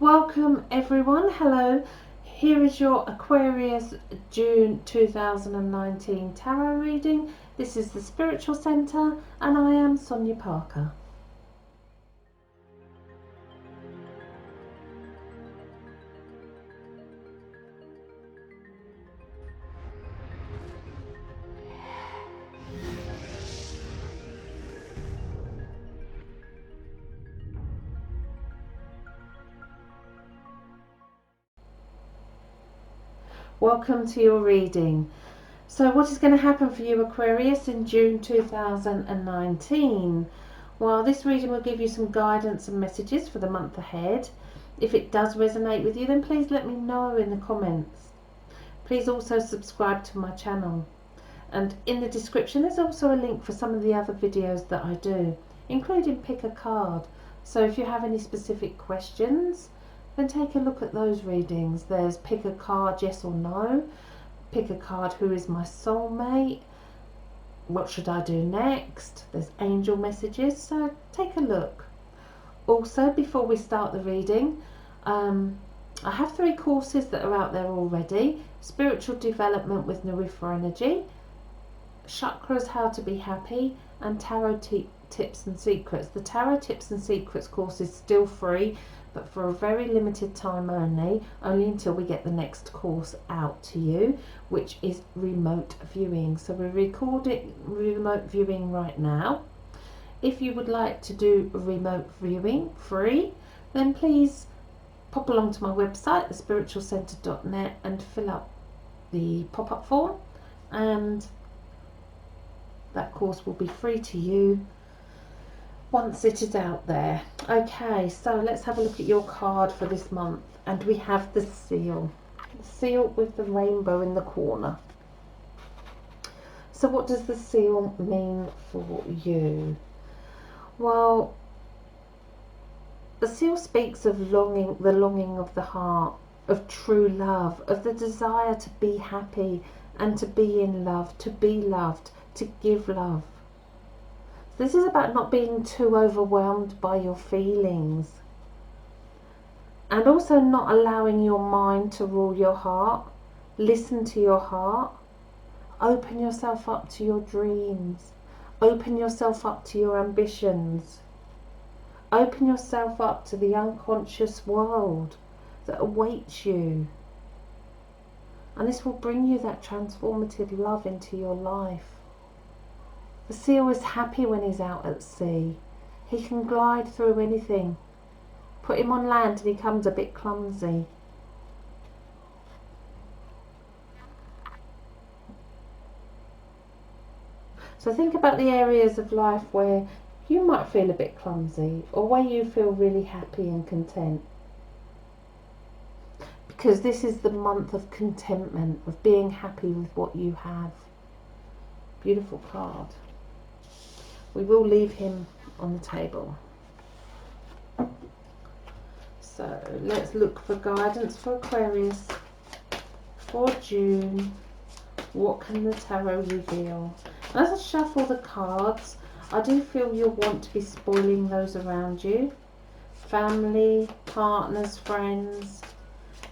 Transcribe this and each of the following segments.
Welcome everyone, hello. Here is your Aquarius June 2019 tarot reading. This is the Spiritual Centre and I am Sonia Parker. Welcome to your reading. So what is going to happen for you Aquarius in June 2019? Well, this reading will give you some guidance and messages for the month ahead. If it does resonate with you, then please let me know in the comments. Please also subscribe to my channel. And in the description there's also a link for some of the other videos that I do, including pick a card. So if you have any specific questions, then take a look at those readings. There's pick a card, yes or no. Pick a card, who is my soulmate? What should I do next? There's angel messages, so take a look. Also, before we start the reading, I have 3 courses that are out there already. Spiritual Development with Bnwyfre Energy, Chakras, How to Be Happy, and Tarot Tips and Secrets. The Tarot Tips and Secrets course is still free, but for a very limited time only until we get the next course out to you, which is remote viewing. So we're recording remote viewing right now. If you would like to do remote viewing free, then please pop along to my website, thespiritualcentre.net, and fill up the pop-up form, and that course will be free to you once it is out there. Okay, so let's have a look at your card for this month, and we have the seal with the rainbow in the corner. So what does the seal mean for you? Well, the seal speaks of longing, the longing of the heart, of true love, of the desire to be happy and to be in love, to be loved, to give love. This is about not being too overwhelmed by your feelings, and also not allowing your mind to rule your heart. Listen to your heart. Open yourself up to your dreams. Open yourself up to your ambitions. Open yourself up to the unconscious world that awaits you. And this will bring you that transformative love into your life. The seal is happy when he's out at sea. He can glide through anything. Put him on land and he becomes a bit clumsy. So think about the areas of life where you might feel a bit clumsy, or where you feel really happy and content. Because this is the month of contentment, of being happy with what you have. Beautiful card. We will leave him on the table. So let's look for guidance for Aquarius for June. What can the tarot reveal? As I shuffle the cards, I do feel you'll want to be spoiling those around you. Family, partners, friends,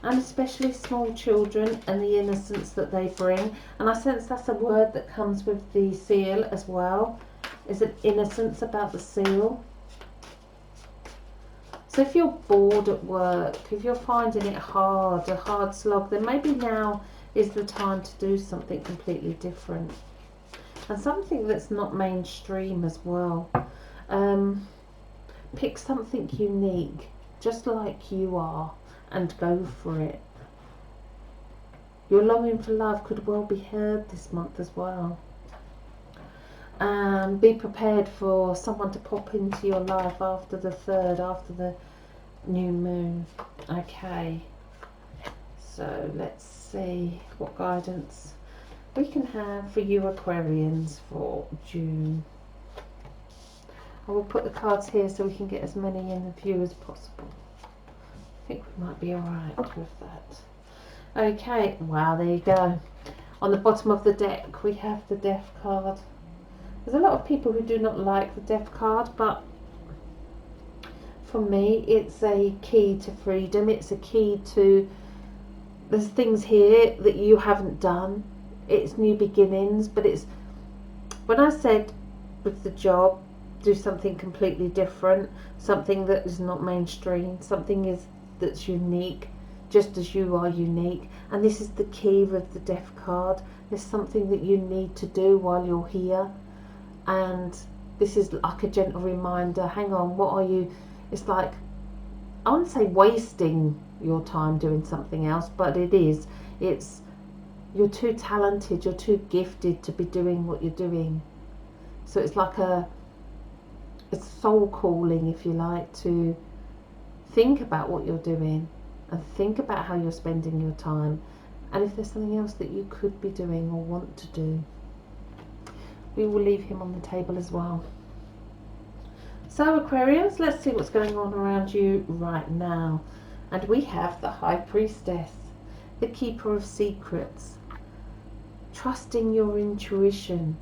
and especially small children and the innocence that they bring. And I sense that's a word that comes with the seal as well. Is an innocence about the seal. So if you're bored at work, if you're finding it hard, a hard slog, then maybe now is the time to do something completely different. And something that's not mainstream as well. Pick something unique, just like you are, and go for it. Your longing for love could well be heard this month as well. Be prepared for someone to pop into your life after the 3rd, after the new moon. Okay, so let's see what guidance we can have for you Aquarians for June. I will put the cards here so we can get as many in the view as possible. I think we might be alright with that. Okay, wow, there you go. On the bottom of the deck we have the Death card. There's a lot of people who do not like the Death card, but for me, it's a key to freedom. It's a key to, there's things here that you haven't done. It's new beginnings, but it's, when I said with the job, do something completely different, something that is not mainstream, something that's unique, just as you are unique. And this is the key with the Death card. There's something that you need to do while you're here, and this is like a gentle reminder. Hang on, what are you? It's like, I wouldn't say wasting your time doing something else, but it is. It's, you're too talented, you're too gifted to be doing what you're doing. So it's like it's soul calling, if you like, to think about what you're doing and think about how you're spending your time, and if there's something else that you could be doing or want to do. We will leave him on the table as well. So Aquarius, let's see what's going on around you right now. And we have the High Priestess, the Keeper of Secrets, trusting your intuition,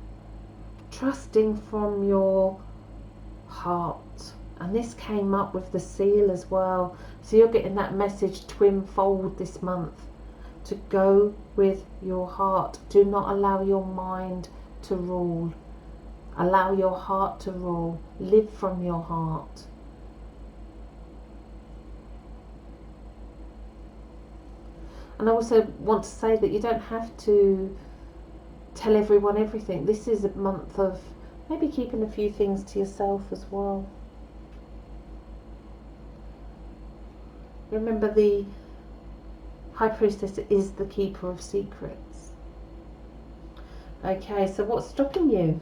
trusting from your heart. And this came up with the Seal as well. So you're getting that message twinfold this month, to go with your heart. Do not allow your mind to rule. Allow your heart to rule. Live from your heart. And I also want to say that you don't have to tell everyone everything. This is a month of maybe keeping a few things to yourself as well. Remember, the High Priestess is the Keeper of Secrets. Okay, so what's stopping you?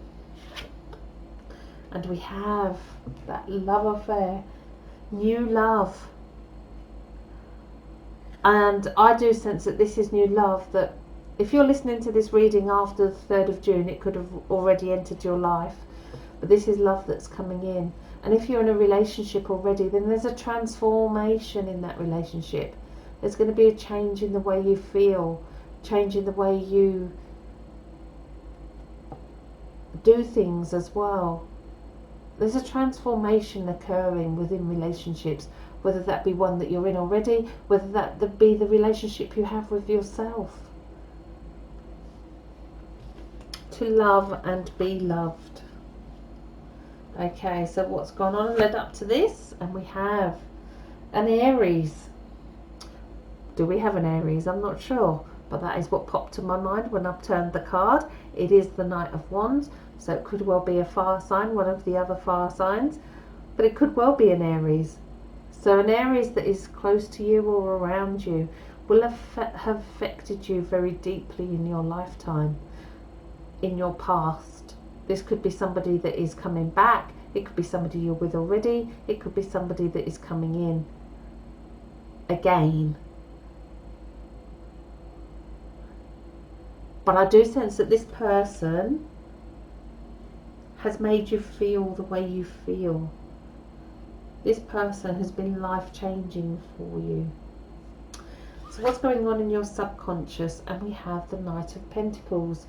And we have that love affair, new love. And I do sense that this is new love, that if you're listening to this reading after the 3rd of June, it could have already entered your life. But this is love that's coming in. And if you're in a relationship already, then there's a transformation in that relationship. There's going to be a change in the way you feel, change in the way you do things as well. There's a transformation occurring within relationships, whether that be one that you're in already, whether that be the relationship you have with yourself. To love and be loved. Okay, so what's gone on led up to this? And we have an Aries. Do we have an Aries? I'm not sure, but that is what popped to my mind when I've turned the card. It is the Knight of Wands, so it could well be a fire sign, one of the other fire signs, but it could well be an Aries. So an Aries that is close to you or around you will have affected you very deeply in your lifetime, in your past. This could be somebody that is coming back, it could be somebody you're with already, it could be somebody that is coming in again. But I do sense that this person has made you feel the way you feel. This person has been life-changing for you. So what's going on in your subconscious? And we have the Knight of Pentacles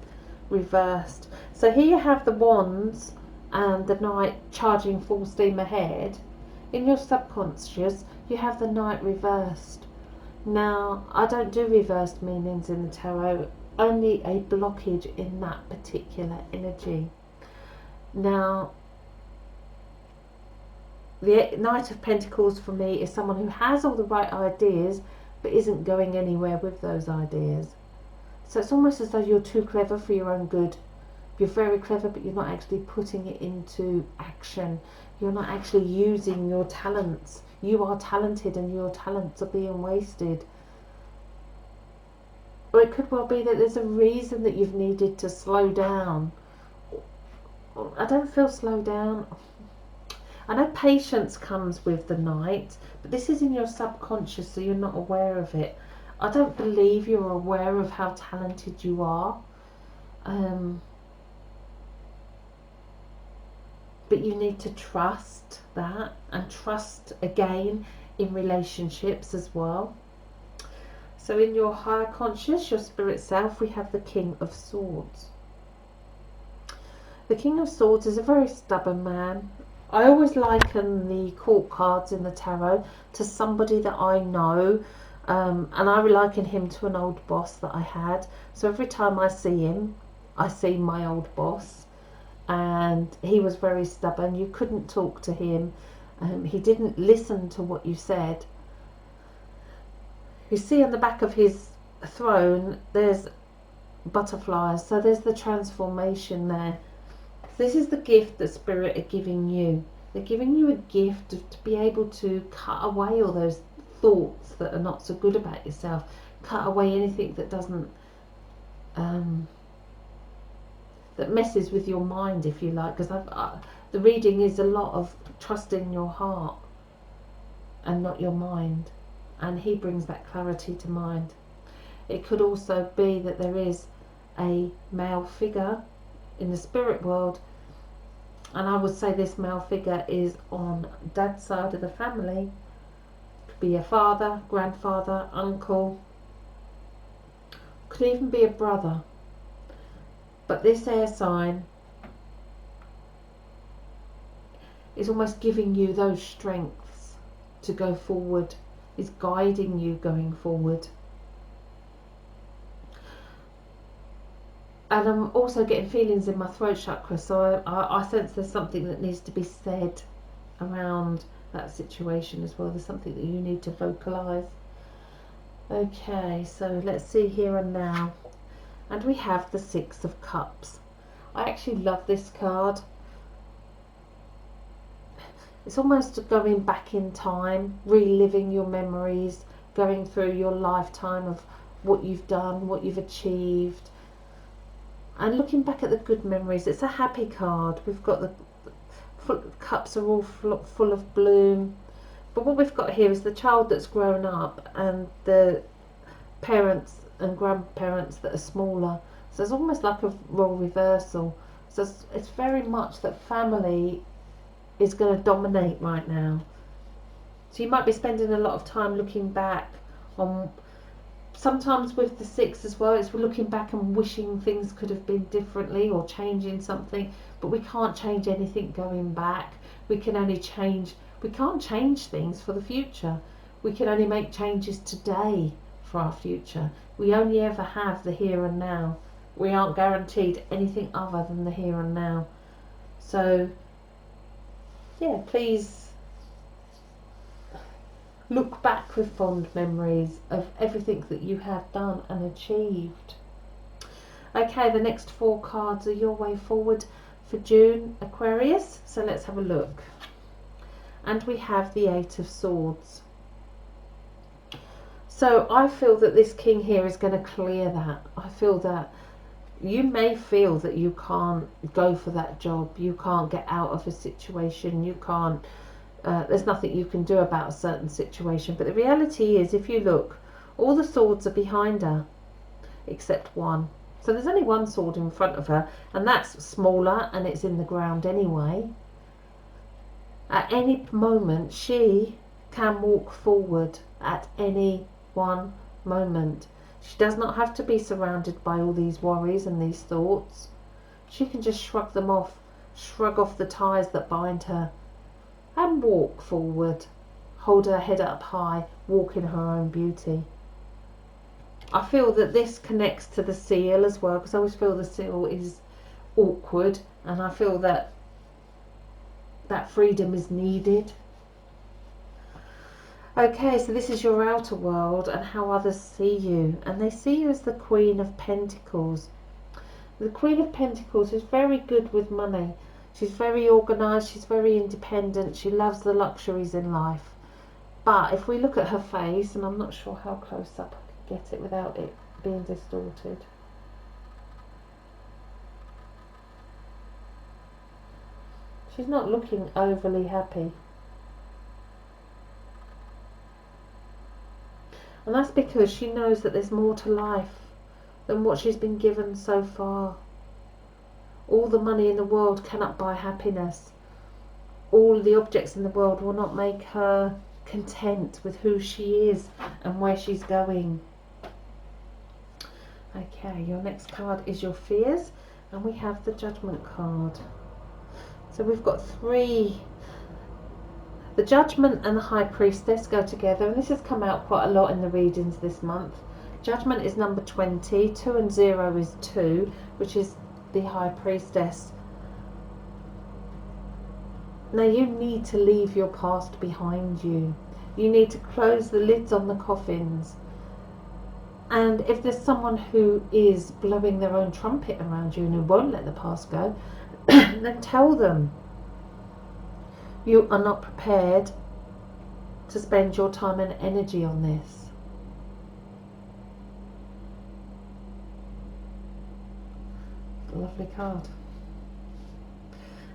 reversed. So here you have the Wands and the Knight charging full steam ahead. In your subconscious, you have the Knight reversed. Now, I don't do reversed meanings in the tarot, only a blockage in that particular energy. Now, the Knight of Pentacles for me is someone who has all the right ideas but isn't going anywhere with those ideas. So it's almost as though you're too clever for your own good. You're very clever, but you're not actually putting it into action. You're not actually using your talents. You are talented and your talents are being wasted. Or it could well be that there's a reason that you've needed to slow down. I don't feel slow down. I know patience comes with the Knight, but this is in your subconscious, so you're not aware of it. I don't believe you're aware of how talented you are. But you need to trust that, and trust again in relationships as well. So in your higher conscious, your spirit self, we have the King of Swords. The King of Swords is a very stubborn man. I always liken the court cards in the tarot to somebody that I know, and I liken him to an old boss that I had. So every time I see him, I see my old boss, and he was very stubborn. You couldn't talk to him. He didn't listen to what you said. You see on the back of his throne, there's butterflies, so there's the transformation there. This is the gift that Spirit are giving you. They're giving you a gift to be able to cut away all those thoughts that are not so good about yourself. Cut away anything that doesn't that messes with your mind, if you like, because the reading is a lot of trusting your heart and not your mind, and he brings that clarity to mind. It could also be that there is a male figure in the spirit world, and I would say this male figure is on dad's side of the family. Could be a father, grandfather, uncle, could even be a brother. But this air sign is almost giving you those strengths to go forward, is guiding you going forward. And I'm also getting feelings in my throat chakra, so I sense there's something that needs to be said around that situation as well. There's something that you need to vocalise. Okay, so let's see here and now. And we have the Six of Cups. I actually love this card. It's almost going back in time, reliving your memories, going through your lifetime of what you've done, what you've achieved, and looking back at the good memories. It's a happy card. We've got the cups are all full of bloom. But what we've got here is the child that's grown up and the parents and grandparents that are smaller. So it's almost like a role reversal. So it's very much that family is going to dominate right now. So you might be spending a lot of time looking back on, sometimes with the six as well, it's looking back and wishing things could have been differently or changing something, but we can't change anything going back. We can only change, we can't change things for the future. We can only make changes today for our future. We only ever have the here and now. We aren't guaranteed anything other than the here and now. So yeah, please look back with fond memories of everything that you have done and achieved. Okay, the next four cards are your way forward for June, Aquarius. So let's have a look. And we have the Eight of Swords. So I feel that this king here is going to clear that. I feel that you may feel that you can't go for that job. You can't get out of a situation. You can't, there's nothing you can do about a certain situation. But the reality is, if you look, all the swords are behind her, except one. So there's only one sword in front of her, and that's smaller and it's in the ground anyway. At any moment, she can walk forward at any one moment. She does not have to be surrounded by all these worries and these thoughts. She can just shrug them off, shrug off the ties that bind her, and walk forward, hold her head up high, walk in her own beauty. I feel that this connects to the seal as well, because I always feel the seal is awkward, and I feel that that freedom is needed. Okay, so this is your outer world and how others see you. And they see you as the Queen of Pentacles. The Queen of Pentacles is very good with money. She's very organised, she's very independent, she loves the luxuries in life. But if we look at her face, and I'm not sure how close up I can get it without it being distorted. She's not looking overly happy. And that's because she knows that there's more to life than what she's been given so far. All the money in the world cannot buy happiness. All the objects in the world will not make her content with who she is and where she's going. Okay, your next card is your fears, and we have the Judgment card. So we've got three The Judgment and the High Priestess go together, and this has come out quite a lot in the readings this month. Judgment is number 20, 2 and 0 is 2, which is the High Priestess. Now you need to leave your past behind you. You need to close the lids on the coffins. And if there's someone who is blowing their own trumpet around you and who won't let the past go, then tell them you are not prepared to spend your time and energy on this. Lovely card.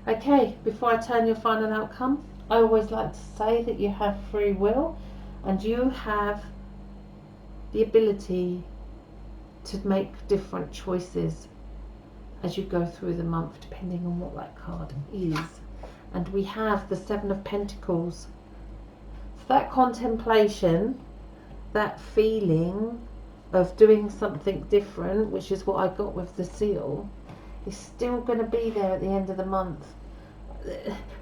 Okay, before I turn your final outcome, I always like to say that you have free will and you have the ability to make different choices as you go through the month, depending on what that card is. And we have the 7 of Pentacles. So that contemplation, that feeling of doing something different, which is what I got with the seal, is still going to be there at the end of the month.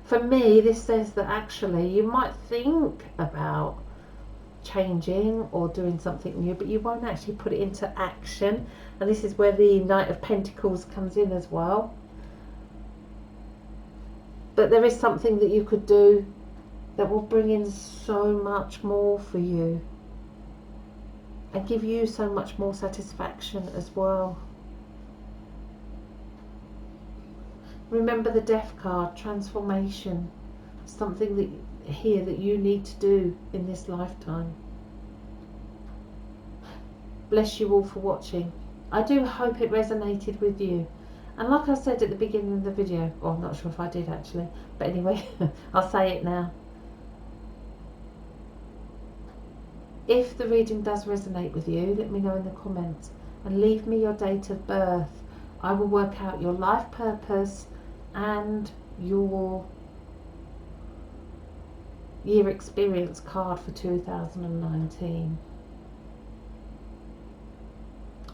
For me, this says that actually you might think about changing or doing something new, but you won't actually put it into action. And this is where the Knight of Pentacles comes in as well. But there is something that you could do that will bring in so much more for you and give you so much more satisfaction as well. Remember the Death card, transformation, something that here that you need to do in this lifetime. Bless you all for watching. I do hope it resonated with you. And like I said at the beginning of the video, well, I'm not sure if I did actually, but anyway, I'll say it now. If the reading does resonate with you, let me know in the comments and leave me your date of birth. I will work out your life purpose and your year experience card for 2019.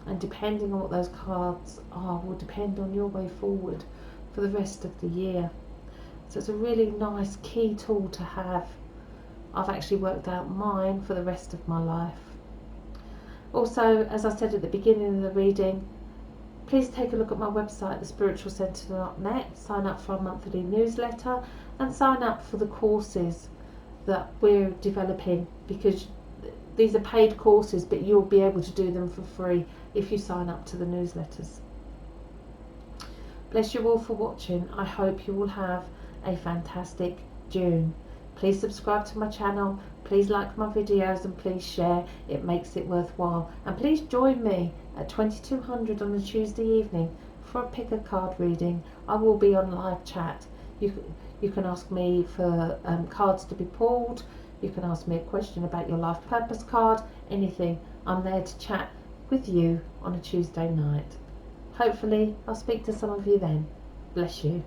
And depending on what those cards are will depend on your way forward for the rest of the year. So it's a really nice key tool to have. I've actually worked out mine for the rest of my life. Also, as I said at the beginning of the reading, please take a look at my website, thespiritualcentre.net, sign up for our monthly newsletter and sign up for the courses that we're developing, because these are paid courses, but you'll be able to do them for free if you sign up to the newsletters. Bless you all for watching. I hope you will have a fantastic June. Please subscribe to my channel, please like my videos and please share, it makes it worthwhile. And please join me at 2200 on a Tuesday evening for a pick a card reading. I will be on live chat. You can ask me for cards to be pulled, you can ask me a question about your life purpose card, anything. I'm there to chat with you on a Tuesday night. Hopefully I'll speak to some of you then. Bless you.